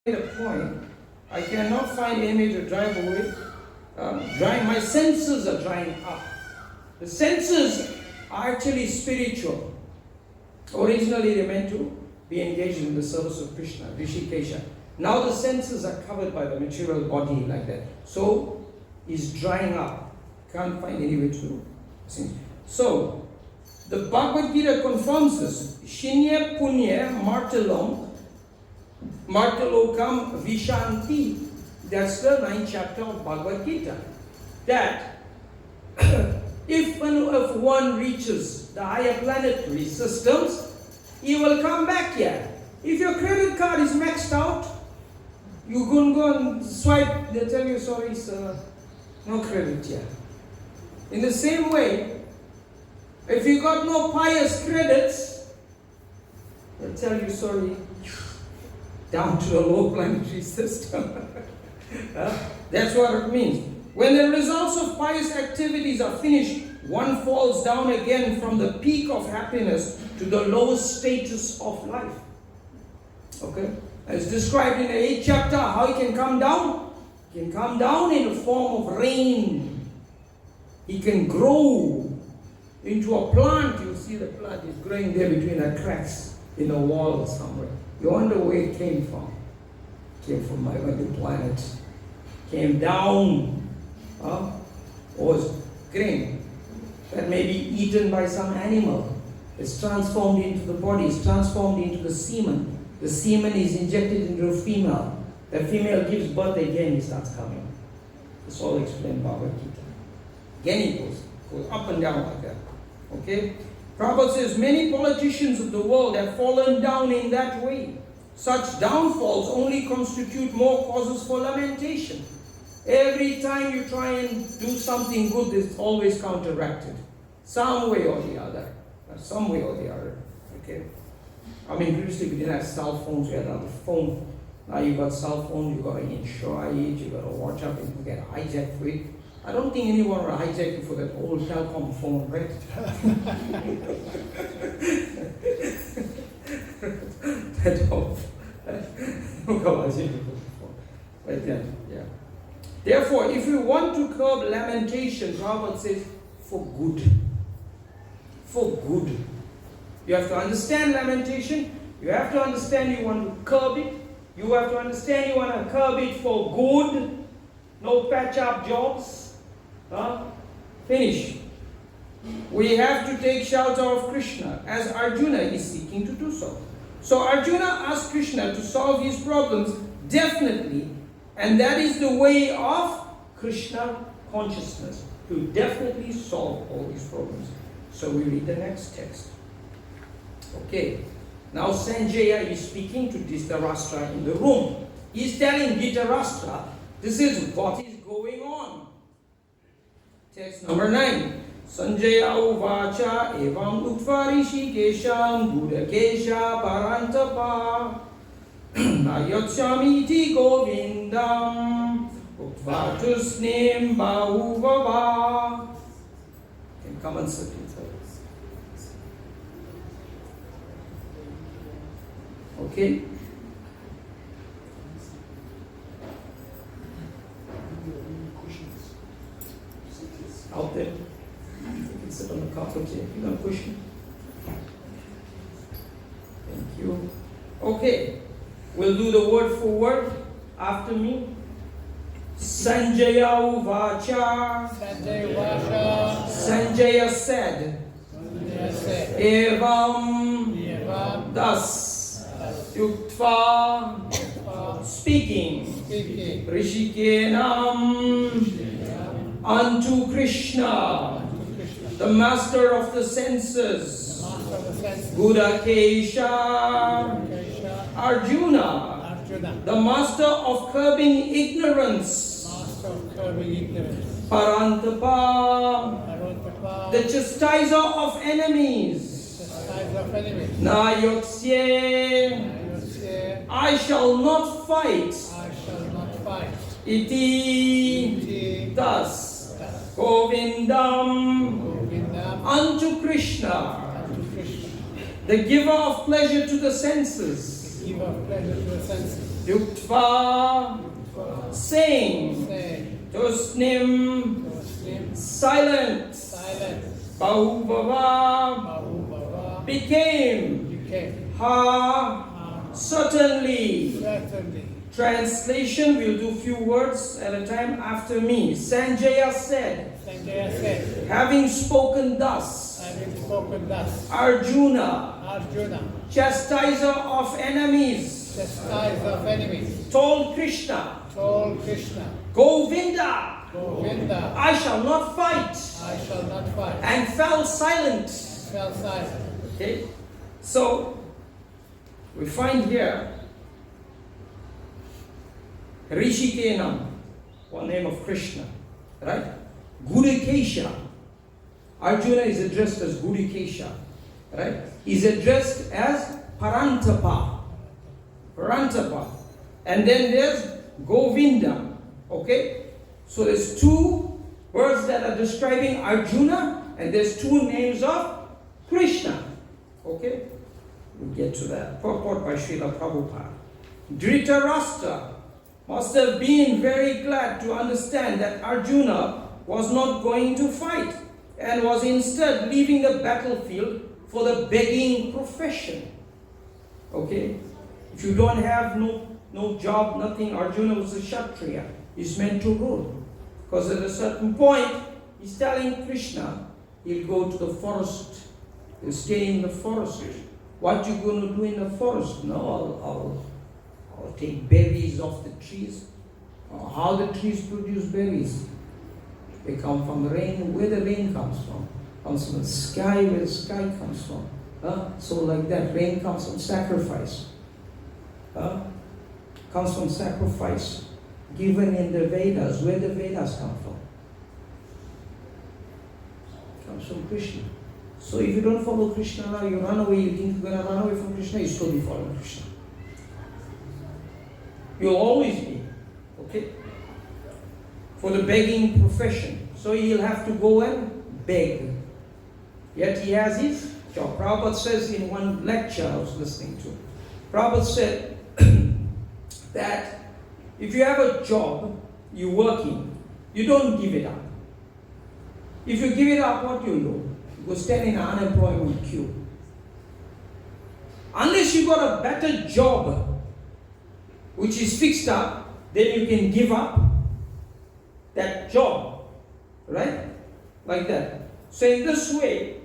a point. I cannot find any to drive away. My senses are drying up. The senses are actually spiritual. Originally they meant to be engaged in the service of Krishna, Rishikesha. Now the senses are covered by the material body like that. So it's drying up. Can't find any way to sing. So the Bhagavad Gita confirms this. Shinya Punya Martalokam Vishanti. That's the 9th chapter of Bhagavad Gita. That if one reaches the higher planetary systems, he will come back here. If your credit card is maxed out, you go and swipe, they tell you, sorry sir, no credit here. In the same way, if you got no pious credits, they'll tell you, sorry, down to the low planetary system. That's what it means. When the results of pious activities are finished, one falls down again from the peak of happiness to the lowest status of life. Okay? As described in the 8th chapter, how he can come down? He can come down in the form of rain. He can grow into a plant. You see the plant is growing there between the cracks in the wall somewhere. You wonder where it came from. It came from my other planet. Came down. Was green. That may be eaten by some animal. It's transformed into the body. It's transformed into the semen. The semen is injected into a female. The female gives birth again. He starts coming. It's all explained in Bhagavad Gita. Again he goes up and down like that. Okay? Prabhupada says many politicians of the world have fallen down in that way. Such downfalls only constitute more causes for lamentation. Every time you try and do something good, it's always counteracted. Some way or the other. Some way or the other. Okay? I mean, previously we didn't have cell phones, we had other phone. Now you got cell phone, you got to insure it, you got to watch out and you get hijacked for it. I don't think anyone will hijack you for that old telecom phone, right? That old. But then, yeah. Therefore, if you want to curb lamentation, Prabhupada says, for good. For good. You have to understand lamentation. You have to understand you want to curb it. You have to understand you want to curb it for good. No patch-up jobs. Finish. We have to take shelter of Krishna as Arjuna is seeking to do so. So Arjuna asked Krishna to solve his problems definitely. And that is the way of Krishna consciousness, to definitely solve all these problems. So we read the next text. Okay. Now Sanjaya is speaking to Dhritarashtra in the room. He is telling Dhritarashtra, this is what is going on. Text number 9. Sanjaya uvacha evam uktva rishikesham budakesha parantapa Nayotsyamiti govindam uktvatusnim bahuvava. Can come and sit inside. Okay? Out there. You can sit on the carpet here. You got a cushion? Thank you. Okay. We'll do the word for word after me. Sanjaya uvacha. Sanjaya said. Evam. Thus. Yuktva. Speaking. Rishikenam. Unto Krishna. The master of the senses. Budakesha. Arjuna, the master of curbing ignorance. Parantapa, the chastiser of enemies. Nayotsye, I shall not fight. Iti, thus. Govindam, unto Krishna, the giver of pleasure to the senses. Give of pleasure to the senses. Duktva, sing. Tusnim, silent. Bahubhava, became. Ha, certainly. Translation, we'll do few words at a time after me. Sanjaya said, having spoken thus, Arjuna, chastiser of enemies, told Krishna, Govinda, I shall not fight, and fell silent. Okay, so we find here Rishikenam, one name of Krishna, right? Gurikesha. Arjuna is addressed as Gurikesha, right? He's addressed as Parantapa. And then there's Govinda, okay? So there's two words that are describing Arjuna, and there's two names of Krishna, okay? We'll get to that. Purport by Srila Prabhupada. Dhritarashtra must have been very glad to understand that Arjuna was not going to fight and was instead leaving the battlefield for the begging profession. Okay? If you don't have no job, nothing, Arjuna was a Kshatriya. He's meant to rule. Because at a certain point, he's telling Krishna, he'll go to the forest. He'll stay in the forest. What you going to do in the forest? No, I'll take berries off the trees. How the trees produce berries? They come from the rain. Where the rain comes from? Comes from the sky, where the sky comes from. So like that, rain comes from sacrifice. Comes from sacrifice given in the Vedas. Where the Vedas come from? Comes from Krishna. So if you don't follow Krishna now, you run away, you think you're going to run away from Krishna, you still be following Krishna. You'll always be, okay? For the begging profession. So he'll have to go and beg. Yet he has his job. Prabhupada says in one lecture I was listening to, Prabhupada said that if you have a job, you're working, you don't give it up. If you give it up, what you do? You go stand in an unemployment queue. Unless you got a better job, which is fixed up, then you can give up that job, right? Like that. So in this way,